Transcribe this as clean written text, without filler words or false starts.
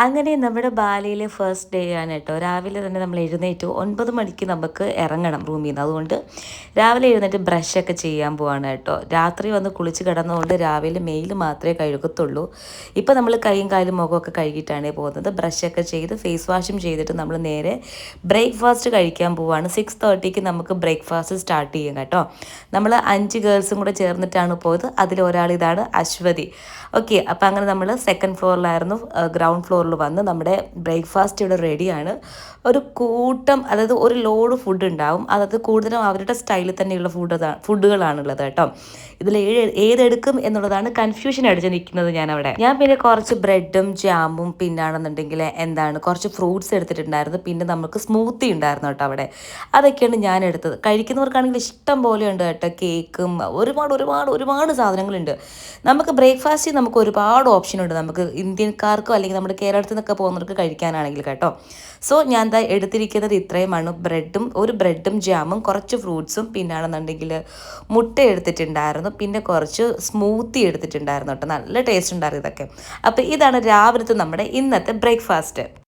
അങ്ങനെ നമ്മുടെ ബാലിയിലെ first day ആണ് കേട്ടോ. രാവിലെ തന്നെ നമ്മൾ എഴുന്നേറ്റ് 9 മണിക്ക് നമുക്ക് ഇറങ്ങണം റൂമിൽ നിന്ന്. അതുകൊണ്ട് രാവിലെ എഴുന്നേറ്റ് ബ്രഷൊക്കെ ചെയ്യാൻ പോവാണ് കേട്ടോ. രാത്രി വന്ന് കുളിച്ച് കിടന്നുകൊണ്ട് രാവിലെ മെയിൽ മാത്രമേ കഴുകത്തുള്ളൂ. ഇപ്പോൾ നമ്മൾ കൈയും കാലും മുഖമൊക്കെ കഴുകിയിട്ടാണ് പോകുന്നത്. ബ്രഷൊക്കെ ചെയ്ത് ഫേസ് വാഷും ചെയ്തിട്ട് നമ്മൾ നേരെ ബ്രേക്ക്ഫാസ്റ്റ് കഴിക്കാൻ പോവാണ്. 6:30ക്ക് നമുക്ക് ബ്രേക്ക്ഫാസ്റ്റ് സ്റ്റാർട്ട് ചെയ്യും കേട്ടോ. നമ്മൾ 5 ഗേൾസും കൂടെ ചേർന്നിട്ടാണ് പോയത്. അതിലൊരാൾ ഇതാണ് അശ്വതി. ഓക്കെ, അപ്പോൾ അങ്ങനെ നമ്മൾ സെക്കൻഡ് ഫ്ലോറിലായിരുന്നു. ഗ്രൗണ്ട് ഫ്ലോറിൽ വന്ന് നമ്മുടെ ബ്രേക്ക്ഫാസ്റ്റ് ഇവിടെ റെഡിയാണ്. ഒരു കൂട്ടം, അതായത് ഒരു ലോഡ് ഫുഡ് ഉണ്ടാവും. അതായത് കൂടുതലും അവരുടെ സ്റ്റൈലിൽ തന്നെയുള്ള ഫുഡുകളാണുള്ളത് കേട്ടോ. ഇതിൽ ഏതെടുക്കും എന്നുള്ളതാണ് കൺഫ്യൂഷൻ അടിച്ച് നിൽക്കുന്നത് ഞാൻ പിന്നെ കുറച്ച് ബ്രെഡും ജാമും പിന്നാണെന്നുണ്ടെങ്കിൽ കുറച്ച് ഫ്രൂട്ട്സ് എടുത്തിട്ടുണ്ടായിരുന്നു. പിന്നെ നമുക്ക് സ്മൂത്തി ഉണ്ടായിരുന്നു കേട്ടോ അവിടെ. അതൊക്കെയാണ് ഞാൻ എടുത്തത്. കഴിക്കുന്നവർക്കാണെങ്കിൽ ഇഷ്ടം പോലെ ഉണ്ട് കേട്ടോ. കേക്കും ഒരുപാട് സാധനങ്ങളുണ്ട്. നമുക്ക് ബ്രേക്ക്ഫാസ്റ്റിൽ നമുക്ക് ഒരുപാട് ഓപ്ഷൻ ഉണ്ട്. നമുക്ക് ഇന്ത്യക്കാർക്കോ അല്ലെങ്കിൽ നമ്മുടെ കേരളത്തിൽ നിന്നൊക്കെ പോകുന്നവർക്ക് കഴിക്കാനാണെങ്കിൽ കേട്ടോ. സോ ഞാൻ എടുത്തിരിക്കുന്നത് ഇത്രയുമാണ്. ഒരു ബ്രെഡും ജാമും കുറച്ച് ഫ്രൂട്ട്സും പിന്നാണെന്നുണ്ടെങ്കിൽ മുട്ട എടുത്തിട്ടുണ്ടായിരുന്നു. പിന്നെ കുറച്ച് സ്മൂത്തി എടുത്തിട്ടുണ്ടായിരുന്നു കേട്ടോ. നല്ല ടേസ്റ്റ് ഉണ്ടായിരുന്നു ഇതൊക്കെ. അപ്പോൾ ഇതാണ് രാവിലത്തെ നമ്മുടെ ഇന്നത്തെ ബ്രേക്ക്ഫാസ്റ്റ്.